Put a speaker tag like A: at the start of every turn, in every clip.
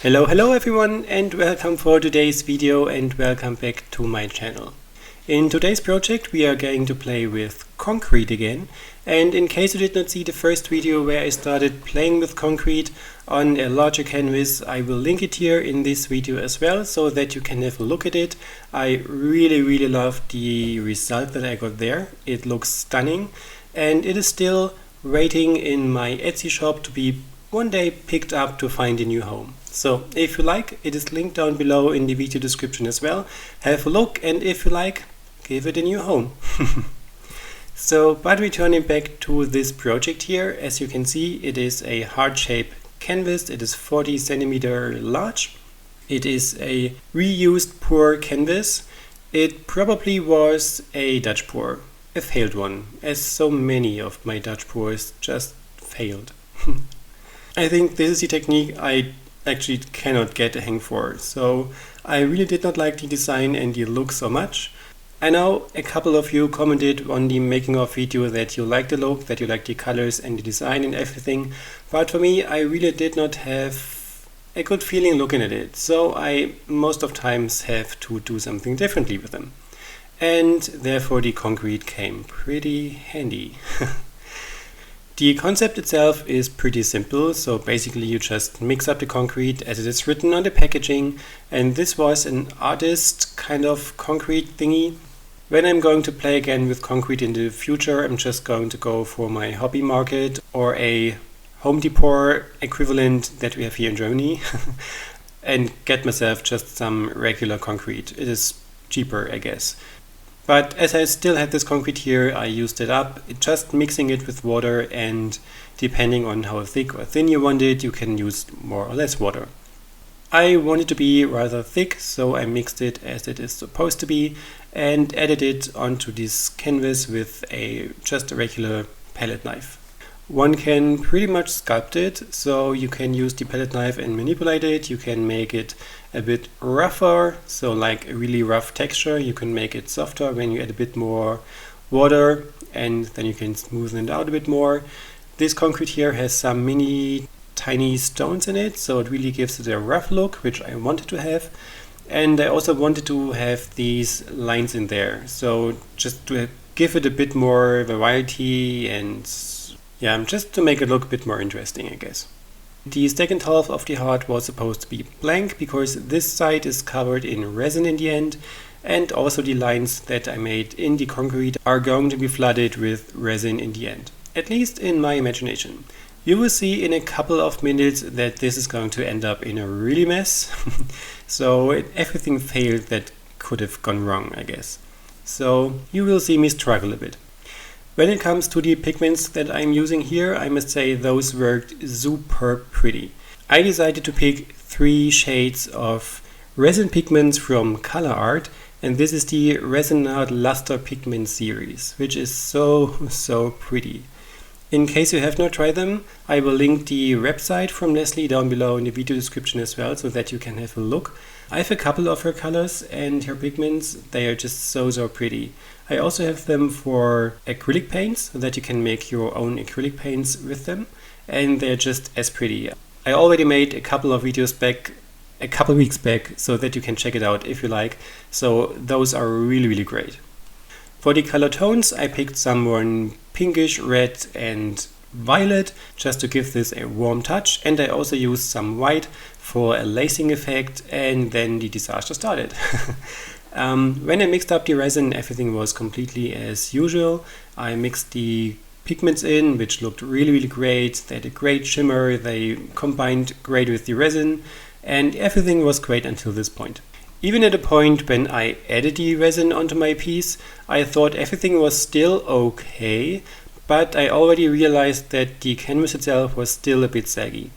A: Hello everyone, and welcome for today's video and welcome back to my channel. In today's project we are going to play with concrete again, and in case you did not see the first video where I started playing with concrete on a larger canvas, I will link it here in this video as well so that you can have a look at it. I really love the result that I got there. It looks stunning and it is still waiting in my Etsy shop to be one day picked up to find a new home. So if you like, it is linked down below in the video description as well. Have a look, and if you like, give it a new home. But returning back to this project here, as you can see, it is a heart-shaped canvas. It is 40 centimeter large. It is a reused pour canvas. It probably was a Dutch pour, a failed one, as so many of my Dutch pours just failed. I think this is the technique I actually cannot get a hang for, so I really did not like the design and the look so much. I know a couple of you commented on the making of video that you like the look, that you like the colors and the design and everything, but for me I really did not have a good feeling looking at it, so I most of times have to do something differently with them. And therefore the concrete came pretty handy. The concept itself is pretty simple, so basically you just mix up the concrete as it is written on the packaging, and this was an artist kind of concrete thingy. When I'm going to play again with concrete in the future, I'm just going to go for my hobby market or a Home Depot equivalent that we have here in Germany and get myself just some regular concrete. It is cheaper, I guess. But as I still had this concrete here, I used it up, just mixing it with water, and depending on how thick or thin you want it, you can use more or less water. I want it to be rather thick, so I mixed it as it is supposed to be and added it onto this canvas with just a regular palette knife. One can pretty much sculpt it, so you can use the palette knife and manipulate it. You can make it a bit rougher, so like a really rough texture. You can make it softer when you add a bit more water, and then you can smoothen it out a bit more. This concrete here has some mini tiny stones in it, so it really gives it a rough look, which I wanted to have. And I also wanted to have these lines in there, so just to give it a bit more variety and yeah, just to make it look a bit more interesting, I guess. The second half of the heart was supposed to be blank because this side is covered in resin in the end, and also the lines that I made in the concrete are going to be flooded with resin in the end, at least in my imagination. You will see in a couple of minutes that this is going to end up in a really mess. So everything failed that could have gone wrong, I guess. So you will see me struggle a bit. When it comes to the pigments that I'm using here, I must say those worked super pretty. I decided to pick 3 shades of resin pigments from ColourArte, and this is the Rezin Arte Luster Pigments series, which is so pretty. In case you have not tried them, I will link the website from Leslie down below in the video description as well, so that you can have a look. I have a couple of her colors and her pigments. They are just so pretty. I also have them for acrylic paints, so that you can make your own acrylic paints with them, and they're just as pretty. I already made a couple of videos back, a couple weeks back, so that you can check it out if you like. So those are really great. For the color tones, I picked someone pinkish, red and violet, just to give this a warm touch, and I also used some white for a lacing effect, and then the disaster started. When I mixed up the resin, everything was completely as usual. I mixed the pigments in, which looked really great. They had a great shimmer, they combined great with the resin, and everything was great until this point. Even at the point when I added the resin onto my piece, I thought everything was still okay, but I already realized that the canvas itself was still a bit saggy.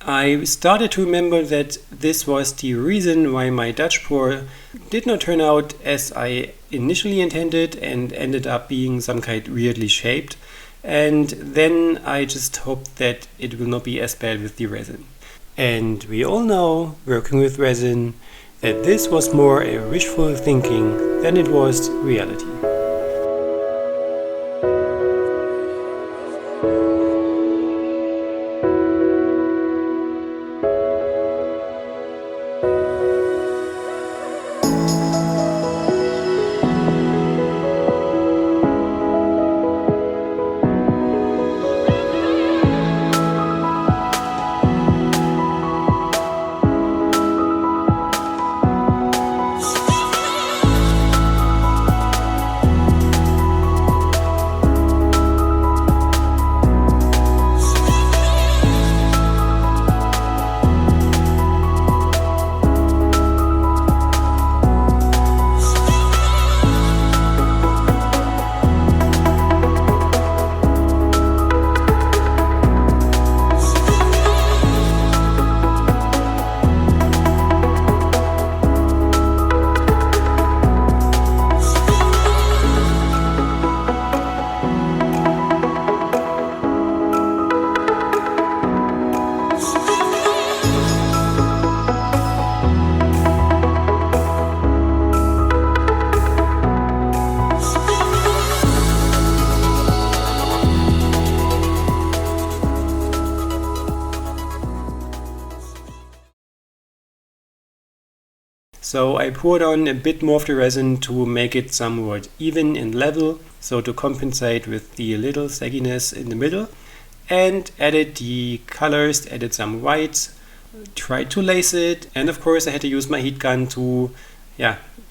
A: I started to remember that this was the reason why my Dutch pour did not turn out as I initially intended and ended up being some kind weirdly shaped, and then I just hoped that it will not be as bad with the resin. And we all know, working with resin, that this was more a wishful thinking than it was reality. So I poured on a bit more of the resin to make it somewhat even and level, so to compensate with the little sagginess in the middle, and added the colors, added some whites, tried to lace it, and of course I had to use my heat gun to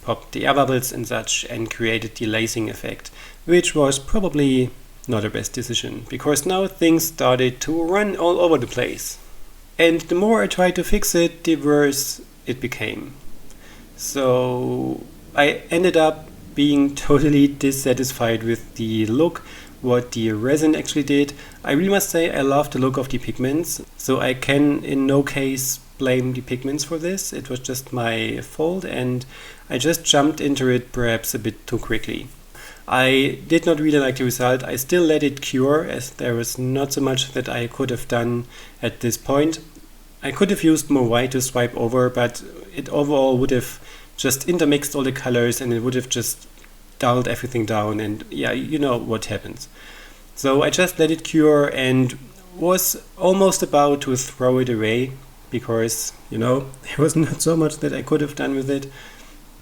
A: pop the air bubbles and such and created the lacing effect, which was probably not the best decision, because now things started to run all over the place. And the more I tried to fix it, the worse it became. So I ended up being totally dissatisfied with the look, what the resin actually did. I really must say I love the look of the pigments, so I can in no case blame the pigments for this. It was just my fault and I just jumped into it perhaps a bit too quickly. I did not really like the result. I still let it cure, as there was not so much that I could have done at this point. I could have used more white to swipe over, but it overall would have just intermixed all the colors and it would have just dulled everything down, and yeah, you know what happens. So I just let it cure and was almost about to throw it away because, you know, there was not so much that I could have done with it.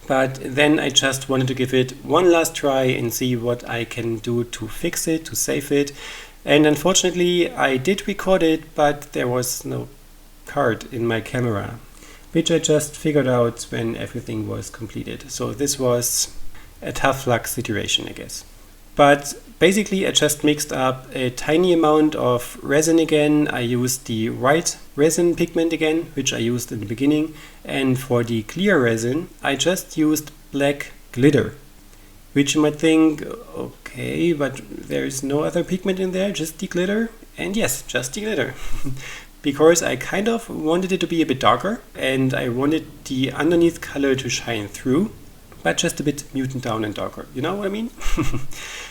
A: But then I just wanted to give it one last try and see what I can do to fix it, to save it. And unfortunately I did record it, but there was no card in my camera, which I just figured out when everything was completed. So this was a tough luck situation, I guess. But basically I just mixed up a tiny amount of resin again. I used the white resin pigment again, which I used in the beginning. And for the clear resin, I just used black glitter, which you might think, okay, but there is no other pigment in there, just the glitter. And yes, just the glitter. Because I kind of wanted it to be a bit darker and I wanted the underneath color to shine through, but just a bit muted down and darker. You know what I mean?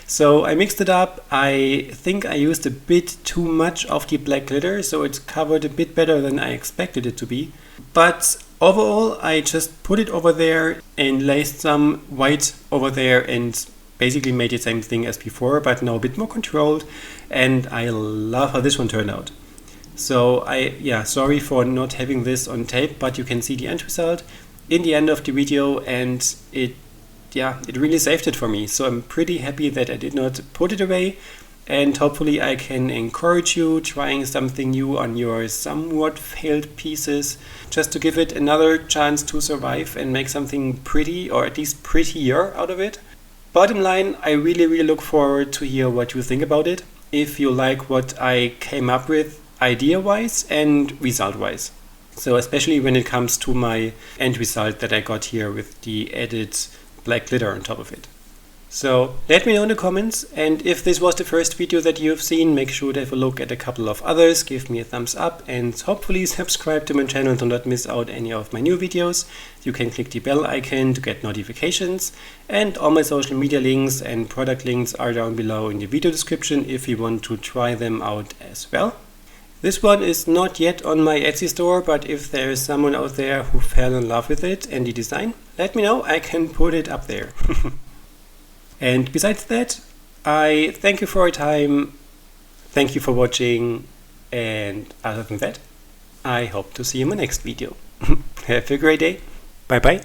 A: So I mixed it up. I think I used a bit too much of the black glitter, so it's covered a bit better than I expected it to be. But overall, I just put it over there and laced some white over there and basically made the same thing as before, but now a bit more controlled. And I love how this one turned out. So sorry for not having this on tape, but you can see the end result in the end of the video, and it really saved it for me. So I'm pretty happy that I did not put it away, and hopefully I can encourage you trying something new on your somewhat failed pieces, just to give it another chance to survive and make something pretty, or at least prettier out of it. Bottom line, I really look forward to hear what you think about it, if you like what I came up with idea-wise and result-wise. So especially when it comes to my end result that I got here with the added black glitter on top of it. So let me know in the comments, and if this was the first video that you've seen, make sure to have a look at a couple of others, give me a thumbs up, and hopefully subscribe to my channel to not miss out any of my new videos. You can click the bell icon to get notifications, and all my social media links and product links are down below in the video description if you want to try them out as well. This one is not yet on my Etsy store, but if there is someone out there who fell in love with it and the design, let me know, I can put it up there. And besides that, I thank you for your time, thank you for watching, and other than that, I hope to see you in my next video. Have a great day, bye bye.